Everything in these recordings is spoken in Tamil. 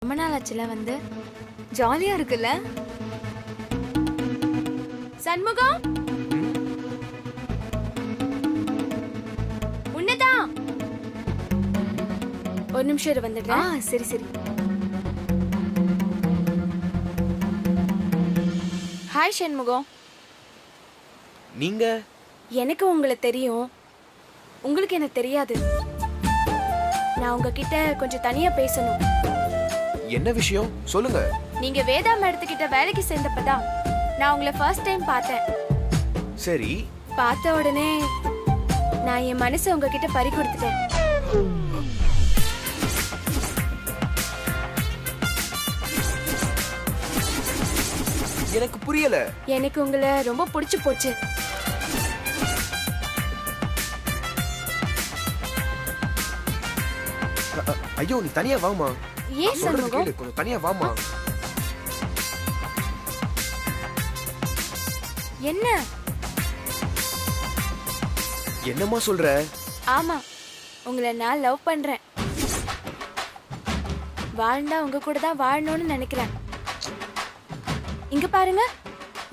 ரொம்ப நாள் ஆச்சுல வந்து ஜாலியா இருக்குல்ல. சண்முகம் உன்னதான் ஒரு நிமிஷம் இரு வந்துடுறேன். சரி சரி. ஹாய் சண்முகம். நீங்க? எனக்கு உங்களை தெரியும், உங்களுக்கு எனக்கு தெரியாது. நான் உங்ககிட்ட கொஞ்சம் தனியா பேசணும். என்ன விஷயம் சொல்லுங்க. நீங்க வேதா மேடத்துக்கிட்ட வேலைக்கு சேர்ந்தப்பதான் நான் உங்களை ஃபர்ஸ்ட் டைம் பார்த்தேன். சரி. பார்த்த உடனே நான் என் மனசை உங்ககிட்ட பறி கொடுத்துட்டேன். எனக்கு புரியல. எனக்கு உங்களை ரொம்ப பிடிச்சு போச்சு. ஐயோ நீ தனியா வாமா. ஏன் சண்முகம்? கொஞ்சம் தனியா வாமா. என்ன என்னம்மா சொல்ற? ஆமா, உங்களை நான் லவ் பண்றேன். வாழ்ந்தா உங்க கூட தான் வாழணும்னு நினைக்கிறேன். இங்க பாருங்க,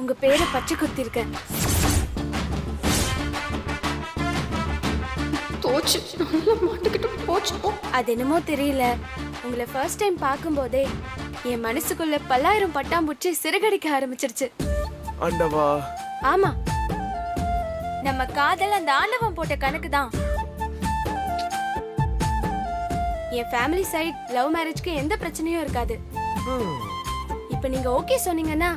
உங்க பேரை பச்சை குத்தி இருக்க. அது என்னமோ தெரியல, உங்களை ஃபர்ஸ்ட் டைம் பார்க்கும்போதே என் மனசுக்குள்ள பல்லாயிரம் பட்டாம்பூச்சி சிறகடிக்க ஆரம்பிச்சிருச்சு. ஆண்டவா. ஆமா, நம்ம காதல் அந்த ஆண்டவன் போட்ட கணக்கு தான். என் ஃபேமிலி சைட் லவ் மேரேஜ்க்கு எந்த பிரச்சனையும் இருக்காது. இப்ப நீங்க ஓகே சொன்னீங்கன்னா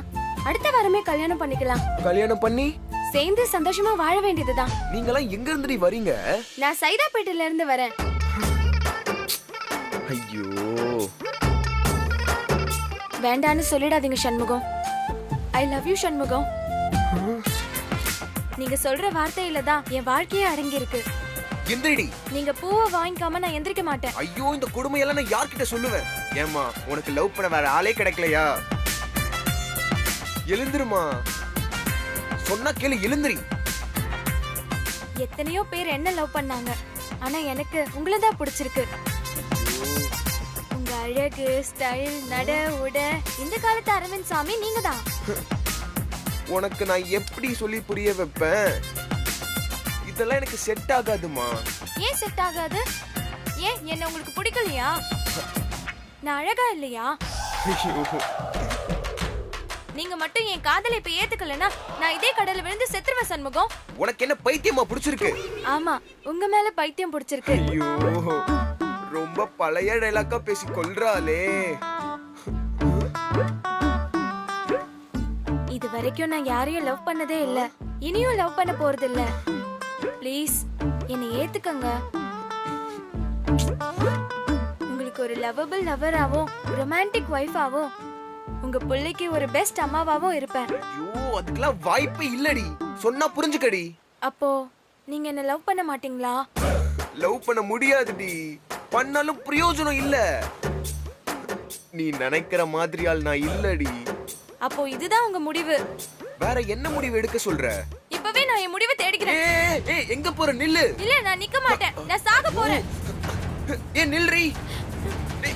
அடுத்த வாரமே கல்யாணம் பண்ணிக்கலாம். கல்யாணம் பண்ணி சேர்ந்து சந்தோஷமா வாழ வேண்டியதுதான். நீங்கலாம் எங்க இருந்து வரீங்க? நான் சைதாப்பேட்டையில இருந்து வரேன். ஐயோ வேண்டான்னு சொல்லிடாதீங்க Shanmugam. I love you Shanmugam. நீங்க சொல்ற வார்த்தையில தான் என் வாழ்க்கையே அடங்கி இருக்கு. எந்திரடி. நீங்க பூவை வாங்கிக்காம நான் எந்திரிக்க மாட்டேன். ஐயோ இந்த கொடுமையெல்லாம் நான் யார்கிட்ட சொல்லுவேன்? ஏமா உனக்கு லவ் பண்ண வேற ஆளே கிடைக்கலையா? எழுந்திருமா. சொன்னா கேளு, எழுந்திரி. எத்தனையோ பேர் என்ன லவ் பண்ணாங்க, ஆனா எனக்கு உங்களை தான் பிடிச்சிருக்கு. உங்க அழகு, ஸ்டைல், நட உட, இந்த காலத்து அரவிந்த் சாமி நீங்க தான். உனக்கு நான் எப்படி சொல்லி புரிய வைப்பேன்? இதெல்லாம் எனக்கு செட் ஆகாதுமா. ஏன் செட் ஆகாது? ஏன் என்ன உங்களுக்கு பிடிக்கலையா? நான் அழகா இல்லையா? நீங்க மட்டும் என் காதலை இப்ப ஏத்துக்கலனா நான் இதே கடல்ல விழுந்து செத்துருவேன் சண்முகம். உனக்கு என்ன பைத்தியமா பிடிச்சிருக்கு? ஆமா, உங்க மேல பைத்தியம் பிடிச்சிருக்கு. ஐயோ ரொம்ப பழைய டைலாக்கா பேசி கொல்றாளே. இது வரைக்கும் நான் யாரையும் லவ் பண்ணதே இல்ல, இனியும் லவ் பண்ண போறது இல்ல. ப்ளீஸ் என்னை ஏத்துக்கங்க. உங்களுக்கு ஒரு லவபிள் லவராவும் ரொமான்டிக் வைஃபாவும் உங்க பிள்ளைக்கு ஒரு பெஸ்ட் அம்மாவாவும் இருப்பேன். ஐயோ அதுக்கெல்லாம் வாய்ப்பே இல்லடி. சொன்னா புரிஞ்சுக்கடி. அப்போ நீங்க என்ன லவ் பண்ண மாட்டீங்களா? லவ் பண்ண முடியாதுடி. பண்ணாலும் பிரயோஜனம் இல்ல. நீ நினைக்கிற மாதிரி ஆள் நான் இல்லடி. அப்போ இதுதான் உங்க முடிவு? வேற என்ன முடிவு எடுக்க சொல்ற? இப்பவே நான் என் முடிவை தேடிக்கிறேன். ஏய் எங்க போற? நில்லு. இல்ல நான் நிக்க மாட்டேன், நான் சாக போறேன். நில்றி.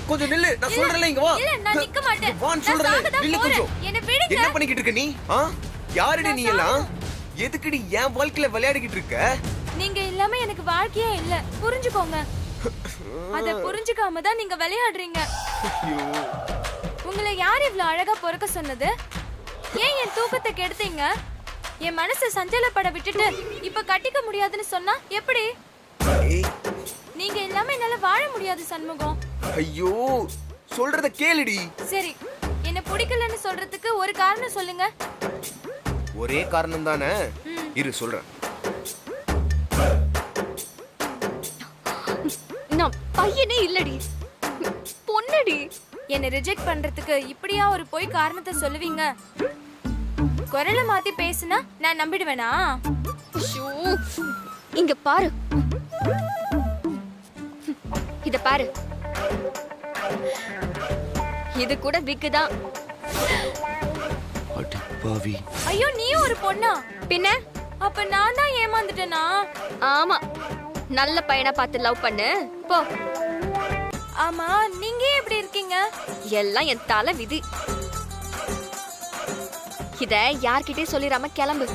கொஞ்சம் நில்லு. நான் சொல்றேன்ல இங்க வா. இல்ல நான் நிக்க மாட்டேன். வான்னு சொல்றேன். நில்லு கொஞ்சம். என்ன விடுங்க. என்ன பண்ணிக்கிட்டு இருக்க நீ? யாருடி நீ எல்லாம்? எதுக்குடி என் வாழ்க்கையில விளையாடிக்கிட்டு இருக்க? நீங்க இல்லாம எனக்கு வாழ்க்கையே இல்ல, புரிஞ்சுக்கோங்க. அத புரிஞ்சுக்காம தான் நீங்க விளையாடுறீங்க. ஐயோ உங்களை யார் இவ்ளோ அழகா பொறுக்க சொன்னது? ஏன் என் தூக்கத்தை கெடுத்தீங்க? என் மனசை சஞ்சலப்பட விட்டுட்டு இப்ப கட்டிக்க முடியாதுன்னு சொன்னா எப்படி? நீங்க இல்லாம என்னால வாழ முடியாது சண்முகம். ஐயோ சொல்றத கேளுடி. சரி, என்ன பிடிக்கலன்னு சொல்றதுக்கு ஒரு காரணம் சொல்லுங்க. ஒரே காரணம் தானே? இரு சொல்றேன். நான் பையனே இல்லடி, பொண்ணடி. என்ன ரிஜெக்ட் பண்றதுக்கு இப்படியா ஒரு பொய் காரணத்தை சொல்லுவீங்க? குரலை மாத்தி பேசுனா நான் நம்பிடுவேனா? இங்க பாரு, இத பாரு. இது கூட விக்குதான். அடிப்பாவி. ஐயோ நீயும் ஒரு பொண்ணா? பின்ன அப்ப நான் தான் ஏமாந்துட்டேனா? ஆமா, நல்ல பையனா பார்த்து லவ் பண்ணு போ. ஆமா, நீங்க எப்படி இருக்கீங்க? இருக்கீங்க? எல்லாம் என் தலை விதி. இத யார்கிட்டயும் சொல்லிராம கிளம்பு.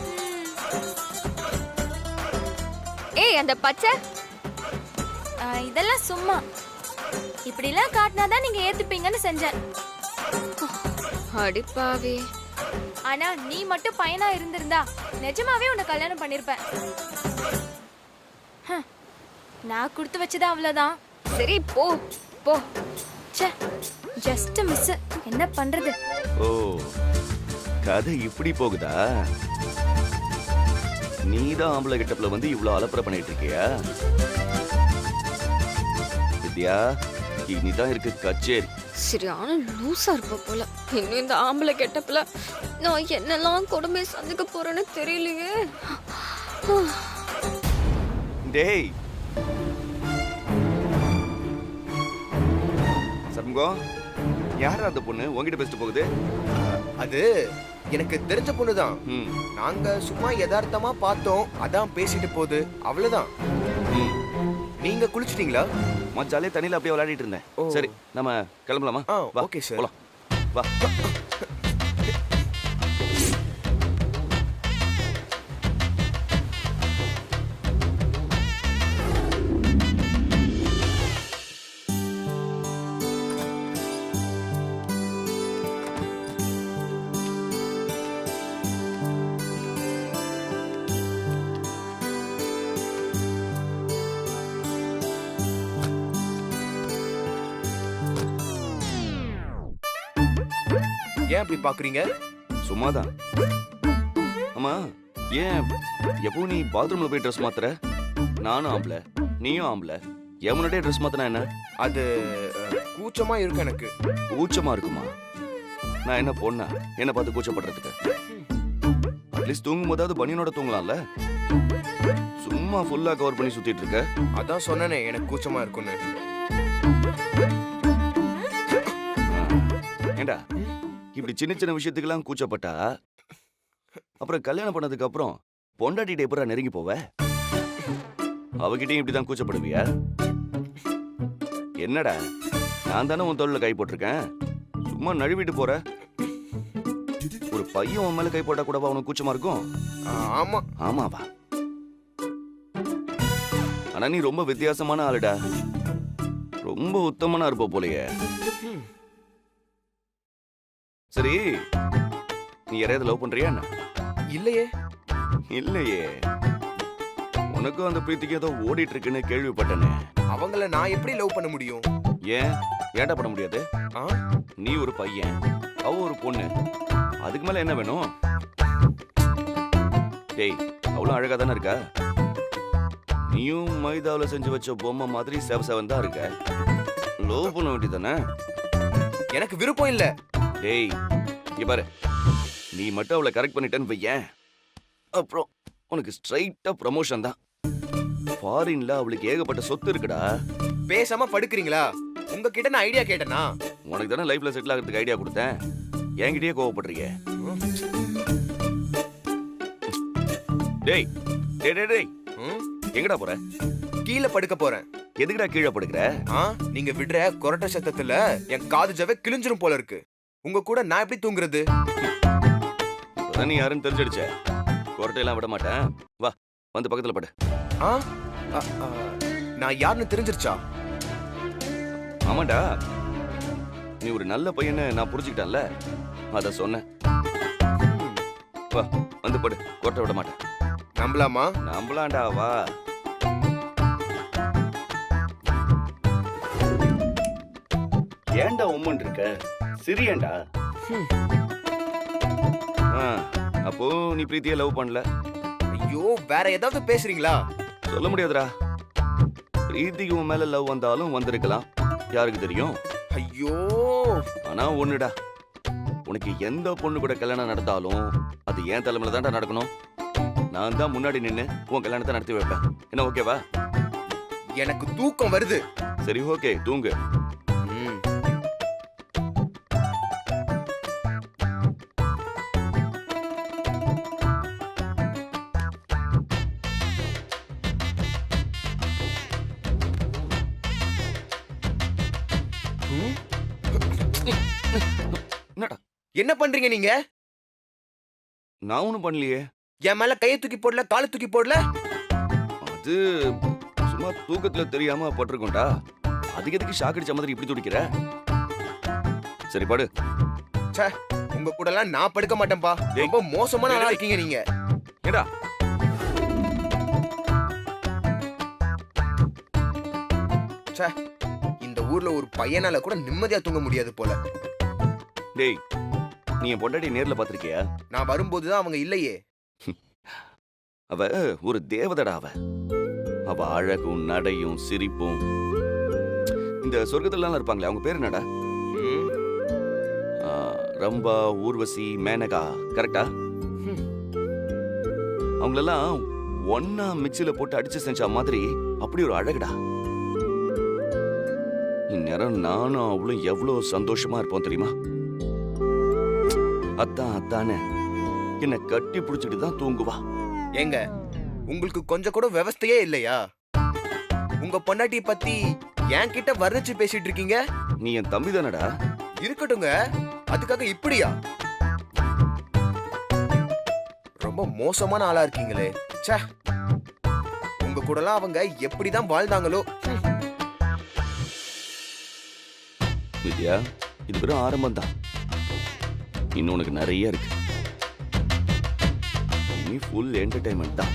ஏய், அந்த பச்சை இதெல்லாம் சும்மா. இப்படிலாம் காட்டினாதான் நீங்க ஏத்துப்பீங்கன்னு செஞ்சேன். அடிப்பாவே. ஆனா நீ மட்டும் பையனா இருந்திருந்தா நிஜமாவே உன்னை கல்யாணம் பண்ணிருப்பேன். நான் கொடுத்து வச்சது அவ்வளவுதான். சரி போ போ. Just miss. என்ன பண்றது? ஓ, கதை இப்படி போகுதா? நீதான் ஆம்பளை கிட்டப்ல வந்து இவ்வளவு அலப்பறை பண்ணிட்டு இருக்கியா? வித்யா, இனிதான் இருக்கு கச்சேரி. சரியான லூசா இருப்ப போல. இன்னும் இந்த ஆம்பளை கெட்டப்ல நான் என்னெல்லாம் கொடுமை சந்திக்க போறேன்னு தெரியலையே. டேய் சண்முகம், யாரா அந்த பொண்ணு உன்கிட்ட பேசிட்டு போகுது? அது எனக்கு தெரிஞ்ச பொண்ணுதான். ம், நாங்க சும்மா யதார்த்தமா பார்த்தோம், அதான் பேசிட்டு போகுது, அவ்வளவுதான். ம். நீங்க குளிச்சிட்டீங்களா? மச்சாலே தண்ணியில அப்படியே விளையாடிட்டு இருந்தேன். ஓ. சரி, நம்ம கிளம்பலாமா? வா, ஓகே சார். போலாம். வா. ஏன் அப்படி பாக்குறீங்க? சும்மாதான். ஆமா, ஏன் எப்பவும் நீ பாத்ரூம்ல போய் ட்ரெஸ் மாத்துற? நானும் ஆம்பளை, நீயும் ஆம்பளை, என் முன்னாடியே ட்ரெஸ் மாத்தினா என்ன? அது கூச்சமா இருக்கு எனக்கு. கூச்சமா இருக்குமா? நான் என்ன பொண்ணா என்ன பார்த்து கூச்சப்படுறதுக்கு? அட்லீஸ்ட் தூங்கும் போதாவது பனியனோட தூங்கலாம்ல. சும்மா ஃபுல்லா கவர் பண்ணி சுத்திட்டு இருக்க. அதான் சொன்னனே எனக்கு கூச்சமா இருக்குன்னு. ஏண்டா இப்படி சின்ன சின்ன விஷயத்துக்கெல்லாம் கூச்சப்பட்டா அப்புறம் கல்யாணம் பண்ணதுக்கு அப்புறம் பொண்டாட்டிட்ட எப்படா நெருங்கி போவ? அவகிட்டயும் இப்படிதான் கூச்சப்படுவியா? என்னடா, நான் தானே உன் தோல்ல கை போட்டிருக்கேன், சும்மா நழுவிட்டு போற. ஒரு பையன் உன் மேல கை போட்டா கூடவா உனக்கு கூச்சமா இருக்கும்? ஆமா. ஆமாவா? ஆனா நீ ரொம்ப வித்தியாசமான ஆளுடா. ரொம்ப உத்தமனா இருப்ப போலயே. சரி, நீ யாரையாவது லவ் பண்றியா என்ன? இல்லையே. இல்லையே. உனக்கும் அந்த பிரீத்திக்கு ஏதோ ஓடிட்டு இருக்குன்னு கேள்விப்பட்டனே. அவங்கள நான் எப்படி லவ் பண்ண முடியும்? ஏன்டா பண்ண முடியாது? நீ ஒரு பையன், அவ ஒரு பொண்ணு, அதுக்கு மேல என்ன வேணும்? டேய், அவ்வளவு அழகா தானே இருக்கா? நீயும் மைதாவில செஞ்சு வச்ச பொம்மை மாதிரி செவன் தான் இருக்க. லவ் பண்ண வேண்டியதானே? எனக்கு விருப்பம் இல்ல. டேய், இங்க பாரு, நீ மட்டும் அவளை கரெக்ட் பண்ணிட்டேன்னு வையேன், அப்புறம் உனக்கு ஸ்ட்ரைட்டா ப்ரமோஷன் தான். ஃபாரின்ல அவளுக்கு ஏகப்பட்ட சொத்து இருக்குடா. பேசாம படுக்கிறீங்களா? உங்ககிட்ட நான் ஐடியா கேட்டேனா? உனக்கு தானே லைஃப்ல செட்டில் ஆகிறதுக்கு ஐடியா கொடுத்தேன், என்கிட்டயே கோவப்படுறீங்க. டேய் டேய் டேய் டேய், எங்கடா போற? கீழே படுக்க போறேன். எதுக்குடா கீழே படுக்கிற? நீங்க விடுற கொரட்ட சத்தத்துல என் காது ஜவ்வே கிழிஞ்சிரும் போல இருக்கு. உங்க கூட நான் எப்படி தூங்குறது? நீ யாருன்னு தெரிஞ்சிடுச்ச. கொரட்டையெல்லாம் விட மாட்டேன். வா, வந்து பக்கத்துல படு. நான் யாருன்னு தெரிஞ்சிருச்சா? ஆமாண்டா, நீ ஒரு நல்ல பையனை நான் புரிஞ்சுக்கிட்டேன்ல, அத சொன்னேன். வா, வந்து படு, கொரட்டை விட மாட்டேன். நம்பலாமா? நம்பலாண்டா, வா. ஏன்டா உம்மன் இருக்க? சிரியேண்டா. அப்போ நீ பிரீத்தியை லவ் பண்ணல? ஐயோ, வேற ஏதாவது பேசுறீங்களா? சொல்ல முடியாதுடா. பிரீத்திக்கு உன் மேல லவ் வந்தாலும் வந்திருக்கலாம், யாருக்கு தெரியும்? ஐயோ, ஆனா ஒண்ணுடா, உனக்கு எந்த பொண்ணு கூட கல்யாணம் நடந்தாலும் அது என் தலைமையில தான்டா நடக்கணும். நான் தான் முன்னாடி நின்னு உன் கல்யாணத்தை நடத்தி வைப்பேன். என்ன ஓகேவா? எனக்கு தூக்கம் வருது. சரி, ஓகே, தூங்கு. என்ன பண்றீங்க நீங்க? நான் ஒண்ணும் பண்ணலையே. என் மேல கையை தூக்கி போடல, காலை தூக்கி போடல. அது சும்மா தூக்கத்துல தெரியாம பட்டிருக்கோண்டா. அதுக்கு எதுக்கு ஷாக் அடிச்ச மாதிரி இப்படி துடிக்கிற? சரி படு. ச்சே, உங்க கூட எல்லாம் நான் படுக்க மாட்டேன்பா. ரொம்ப மோசமான ஆளா இருக்கீங்க நீங்க. ஏடா ச்சே, இந்த ஊர்ல ஒரு பையனால கூட நிம்மதியா தூங்க முடியாது போல. டேய், நீ என் பொண்டாட்டி நேர்ல பாத்திருக்கியா? நான் வரும்போதுதான் அவங்க இல்லையே. அவ ஒரு தேவதடா. அவ அழகும் நடையும் சிரிப்பும். இந்த சொர்க்கத்துல இருப்பாங்களே, அவங்க பேர் என்னடா? ரம்பா, ஊர்வசி, மேனகா, கரெக்டா? அவங்களெல்லாம் ஒன்னா மிக்சில போட்டு அடிச்சு செஞ்ச மாதிரி அப்படி ஒரு அழகுடா. இந்நேரம் நானும் அவளும் எவ்வளவு சந்தோஷமா இருப்போம் தெரியுமா? அத்தானே என்ன கட்டி பிடிச்சிட்டு தான் தூங்குவா. ஏங்க, உங்களுக்கு கொஞ்சம் கூட விவஸ்தையே இல்லையா? உங்க பொண்டாட்டியை பத்தி என் கிட்ட வர்ணிச்சு பேசிட்டு இருக்கீங்க. நீ என் தம்பி தானடா. இருக்கட்டுங்க, அதுக்காக இப்படியா? ரொம்ப மோசமான ஆளா இருக்கீங்களே. ச்சே, உங்க கூடலாம் அவங்க எப்படிதான் வாழ்ந்தாங்களோ. வித்யா, இது வெறும் ஆரம்பம் தான். இன்னும் உனக்கு நிறைய இருக்கு. இனி ஃபுல் என்டர்டைன்மெண்ட் தான்.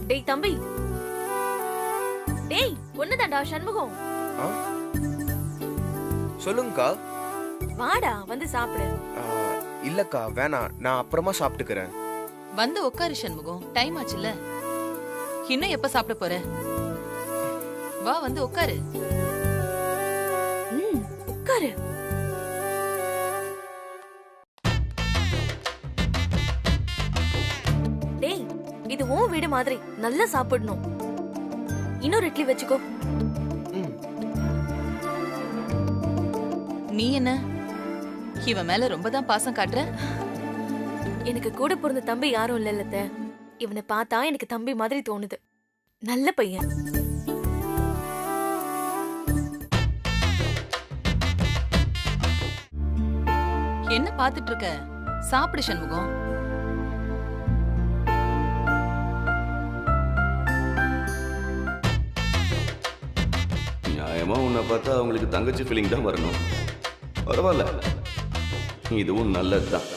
டேய் தம்பி, டேய் ஒண்ணுதான்டா சண்முகம். சொல்லுங்கக்கா. வாடா வந்து சாப்பிடு. இல்லக்கா, வேணாம், நான் அப்புறமா சாப்பிட்டுக்கிறேன். வந்து உட்காரு சண்முகம், டைம் ஆச்சுல. இன்னும் எப்ப சாப்பிட போற? வா வந்து உட்காரு. உட்காரு. டேய், இது உன் வீடு மாதிரி நல்லா சாப்பிடணும். இன்னொரு இட்லி வச்சுக்கோ. நீ என்ன இவன் மேல ரொம்ப தான் பாசம் காட்டுற? எனக்கு கூட பிறந்த தம்பி யாரும் இல்ல. இவனை பார்த்தா எனக்கு தம்பி மாதிரி தோணுது. நல்ல பையன். என்ன பாத்துட்டு இருக்க? சாப்பிடு சண்முகம். நியாயமா உன்னை பார்த்தா அவங்களுக்கு தங்கச்சி ஃபீலிங் தான் வரணும். பரவாயில்ல, இதுவும் நல்லதுதான்.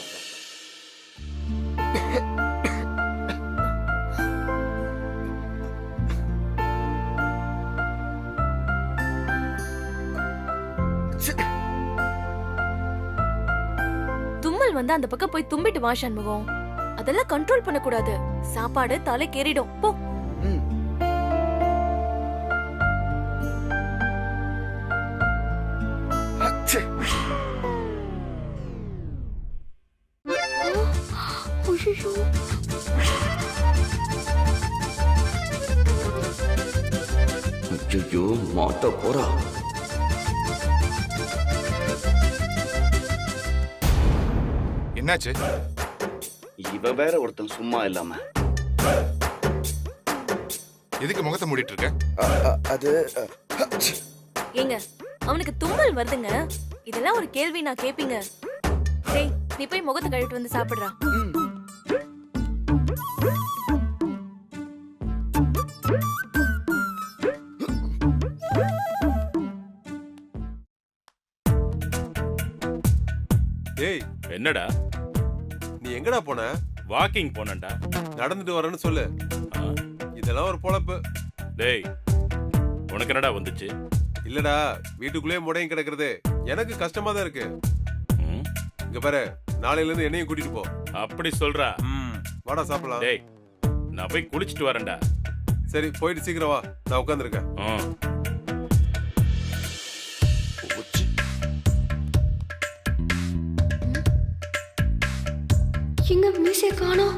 தும்மல் வந்து அந்த பக்கம் போய் தும்பிட்டு வா சண்முகம். அதெல்லாம் கண்ட்ரோல் பண்ண கூடாது. சாப்பாடு தலை கேறிடும். போ. ஐயோ, மாட்ட போறா. என்னாச்சு? இவ வேற ஒருத்தன் சும்மா இல்லாம. எதுக்கு முகத்தை மூடிட்டு இருக்க? அது ஏங்க, அவனுக்கு தும்மல் வருதுங்க. இதெல்லாம் ஒரு கேள்வி நான் கேப்பீங்க? டேய், நீ போய் முகத்தை கழுவிட்டு வந்து சாப்பிடுறா. டேய், என்னடா நீ எங்கடா போன? வாக்கிங் போனேன்டா. நடந்துட்டு வரேன்னு சொல்லு. ஆ. இதெல்லாம் ஒரு பொழப்பு. டேய், உனக்கு என்னடா வந்துச்சு? இல்லடா, வீட்டுக்குள்ளேயே முடையும் கிடக்குறது எனக்கு கஷ்டமா தான் இருக்கு. ம், இங்க பாரு, நாளையில இருந்து என்னையும் கூட்டிட்டு போ. அப்படி சொல்றா? வாடா சாப்பிடலாம். டேய், நான் போய் குளிச்சிட்டு வரேன்டா. சரி, போயிட்டு சீக்கிரம் வா, நான் உட்காந்துருக்கேன். எங்க மீசைய காணோம்?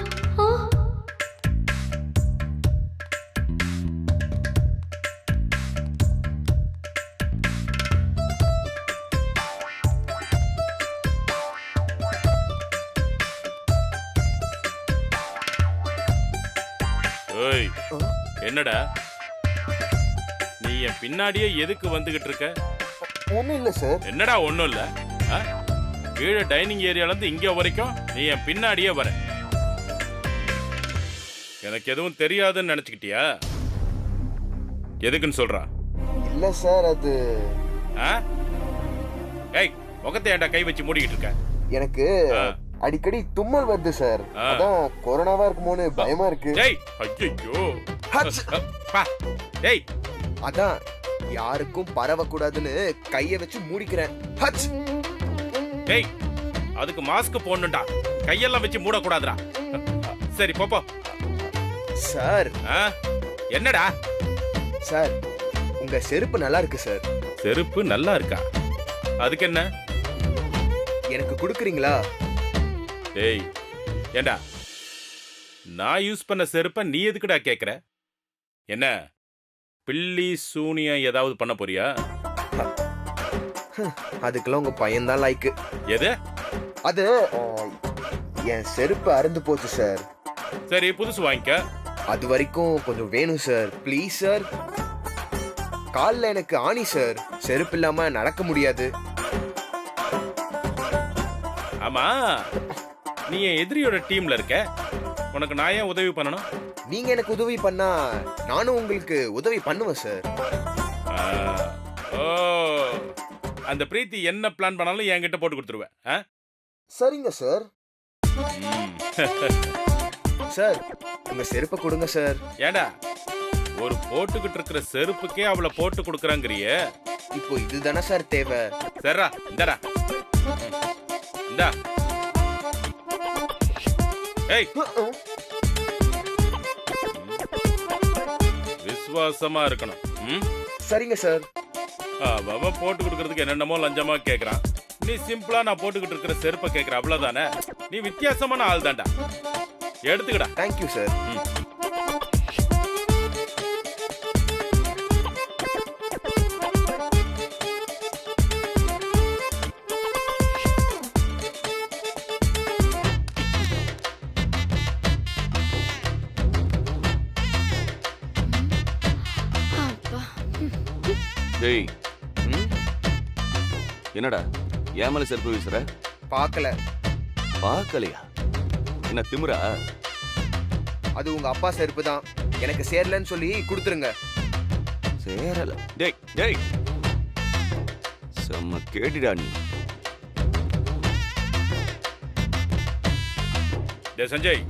ஏய் என்னடா நீ என் பின்னாடியே எதுக்கு வந்துகிட்டு இருக்க? ஒன்றும் இல்லை சார். என்னடா ஒண்ணும் இல்ல, கீழே டைனிங் ஏரியால இருந்து இங்க வரைக்கும் நீ என் பின்னாடியே வர. எனக்கு எதுவும் தெரியாதுன்னு நினைச்சுக்கிட்டியா? எதுக்குன்னு சொல்றா? இல்லை சார், அது ஏய் முகத்தை ஏன்டா கை வச்சு மூடிக்கிட்டு இருக்க? எனக்கு அடிக்கடி தும்மல் வருது சார். அதான் கொரோனாவா இருக்குமோன்னு பயமா இருக்கு. டேய் ஐயோ பா டேய் அதான் யாருக்கும் பரவக்கூடாதுன்னு கைய வச்சு மூடிக்கிறேன். ஹச். டேய் அதுக்கு மாஸ்க் போடணும்டா, கையெல்லாம் வச்சு மூட கூடாதுடா. சரி போப்போ. சார் என்னடா? சார் உங்க செருப்பு நல்லா இருக்கு சார். செருப்பு நல்லா இருக்கா? அதுக்கு என்ன? எனக்கு கொடுக்குறீங்களா? டேய் ஏண்டா நான் யூஸ் பண்ண செருப்ப நீ எதுக்குடா கேக்குற? என்ன பில்லி சூனியம் ஏதாவது பண்ண போறியா? அதுக்கெல்லாம் உங்க பையன்தான் லைக்கு. எது? அது என் செருப்பு அறுந்து போச்சு சார். சரி புதுசு வாங்கிக்க. அது வரைக்கும் கொஞ்சம் வேணும் சார், ப்ளீஸ் சார். கால்ல எனக்கு ஆணி சார், செருப்பு இல்லாம நடக்க முடியாது. ஆமா நீ என் எதிரியோட டீம்ல இருக்க, உனக்கு நான் ஏன் உதவி பண்ணணும்? நீங்க எனக்கு உதவி பண்ணா நானும் உங்களுக்கு உதவி பண்ணுவேன் சார். ஓ அந்த பிரீத்தி என்ன பிளான் பண்ணாலும் என்கிட்ட போட்டு கொடுத்துருவேன். சரிங்க சார். சார் உங்க செருப்பை கொடுங்க சார். ஏண்டா ஒரு போட்டுக்கிட்டு இருக்கிற செருப்புக்கே அவளை போட்டு கொடுக்கறாங்கறிய? இப்போ இதுதானே சார் தேவை. சரிடா இந்தடா இந்தா. ஏய் விசுவாசமா இருக்கணும். சரிங்க சார். அவன் போட்டு கொடுக்கறதுக்கு என்னென்னமோ லஞ்சமா கேக்குறான், நீ சிம்பிளா நான் போட்டுக்கிட்டு இருக்கிற செருப்பை கேக்குற, அவ்வளவுதானே? நீ வித்தியாசமான ஆள் தான்டா, எடுத்துக்கடா. Thank you sir. டேய் என்னடா ஏன் மேல செருப்பு வீசுற? பார்க்கல. பார்க்கலையா? என்ன திமிரா? அது உங்க அப்பா செருப்பு தான், எனக்கு சேரலன்னு சொல்லி கொடுத்துருங்க. சேரல? டேய் டேய் செம்ம கேட்டிடா நீ. டேய் சஞ்சய்,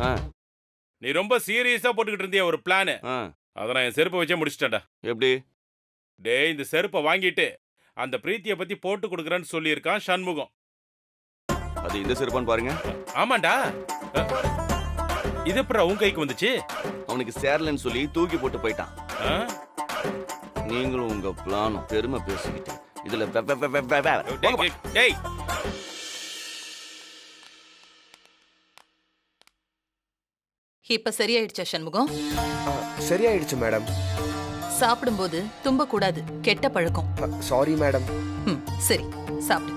நீ ரொம்ப சீரியஸா போட்டுக்கிட்டு இருந்திய ஒரு பிளான், அத நான் என் செருப்பை வச்சே முடிச்சிட்டேன்டா. எப்படி? டேய் இந்த செருப்பை வாங்கிட்டு அந்த பிரீத்தியை பத்தி போட்டு கொடுக்குறேன்னு சொல்லியிருக்கான் சண்முகம். அது இந்த செருப்பான்னு பாருங்க. ஆமாண்டா. இது எப்படா உன் கைக்கு வந்துச்சு? அவனுக்கு சேரலன்னு சொல்லி தூக்கி போட்டு போயிட்டான். நீங்களும் உங்க பிளானும் பெருமை பேசிக்கிட்டு இதுல டேய் இப்ப சரியாயிடுச்சா சண்முகம்? சரியாயிடுச்சு மேடம். சாப்பிடும்போது தும்ப கூடாது, கெட்ட பழக்கம். Sorry madam. சரி சாப்பிடு.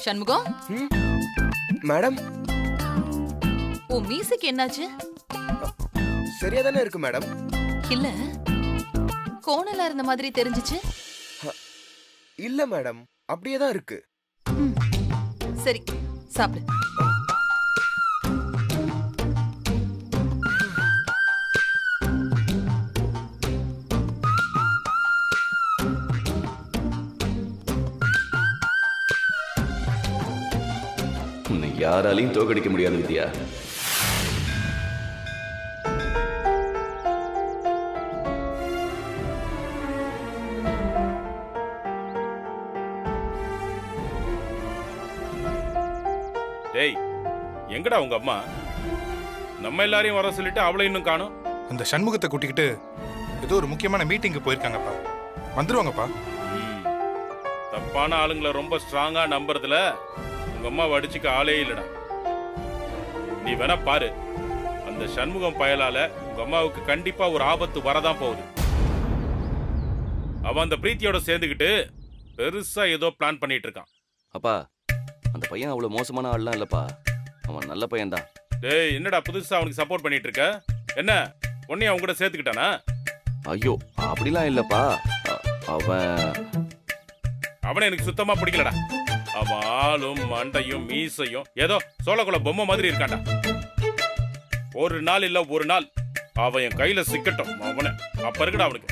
சண்முகம் மேடம் உன் மீசைக்கு என்னாச்சு? சரியா தானே இருக்கு மேடம். இல்ல கோணலா இருந்த மாதிரி தெரிஞ்சிச்சு. இல்ல மேடம், அப்படியே தான் இருக்கு. சரி சாப்பிடு. உன்னை யாராலையும் தோக்கடிக்க முடியாது வித்யா. டேய் எங்கடா உங்க அம்மா? நம்ம எல்லாரையும் வர சொல்லிட்டு அவளை இன்னும் காணோம். அந்த சண்முகத்தை கூட்டிக்கிட்டு ஏதோ ஒரு முக்கியமான மீட்டிங்க்கு போயிருக்காங்கப்பா. வந்துருவாங்கப்பா. தப்பான ஆளுங்களை ரொம்ப ஸ்ட்ராங்கா நம்புறதுல உங்க அம்மா வடிச்சுக்க ஆளே இல்லடா. நீ வேணா பாரு, அந்த சண்முகம் பயலால உங்க அம்மாவுக்கு கண்டிப்பா ஒரு ஆபத்து வரதான் போகுது. அவன் அந்த பிரீத்தியோட சேர்ந்துக்கிட்டு பெருசா ஏதோ பிளான் பண்ணிட்டு இருக்கான். அப்பா அந்த பையன் அவ்வளவு மோசமான ஆள்லாம் இல்லப்பா, அவன் நல்ல பையன்தான். டேய் என்னடா புதுசா அவனுக்கு சப்போர்ட் பண்ணிட்டு இருக்க? என்ன உன்னையும் அவங்க கூட சேர்த்துக்கிட்டானா? ஐயோ அப்படிலாம் இல்லப்பா, அவனை எனக்கு சுத்தமா பிடிக்கலடா. அவன் ஆளும் மண்டையும் மீசையும் ஏதோ சோளக்குள்ள பொம்மை மாதிரி இருக்கான்டா. ஒரு நாள் இல்ல ஒரு நாள் அவன் என் கையில சிக்கட்டும் அவனை, அப்ப இருக்குடா அவனுக்கு.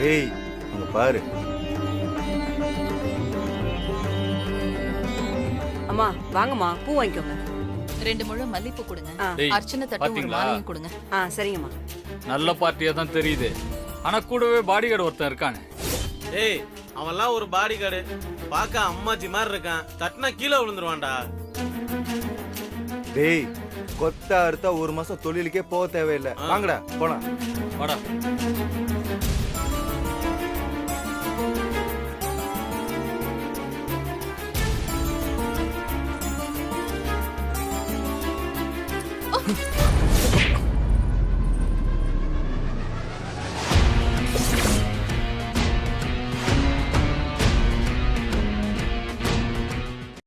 ஏய் அங்க பாரு. அம்மா வாங்கம்மா, பூ வாங்கிக்கோங்க. 2 முழம் மல்லிப்பூ கொடுங்க. டேய், அர்ச்சனை தட்டு ஒரு பாத்தீங்களா? மாலையும் கொடுங்க. சரிங்கம்மா. நல்ல பார்ட்டியா தான் தெரியுது, ஆனா கூடவே பாடிகார்டு ஒருத்தன் இருக்கானே. ஏய் அவன்லாம் ஒரு பாடிகார்டு, பார்க்க அம்மாச்சி மாதிரி இருக்கான், தட்டினா கீழே விழுந்துருவான்டா. டேய் கொத்த அறுத்தா 1 மாசம் தொழிலுக்கே போக தேவையில்லை. வாங்கடா போலாம். வாடா.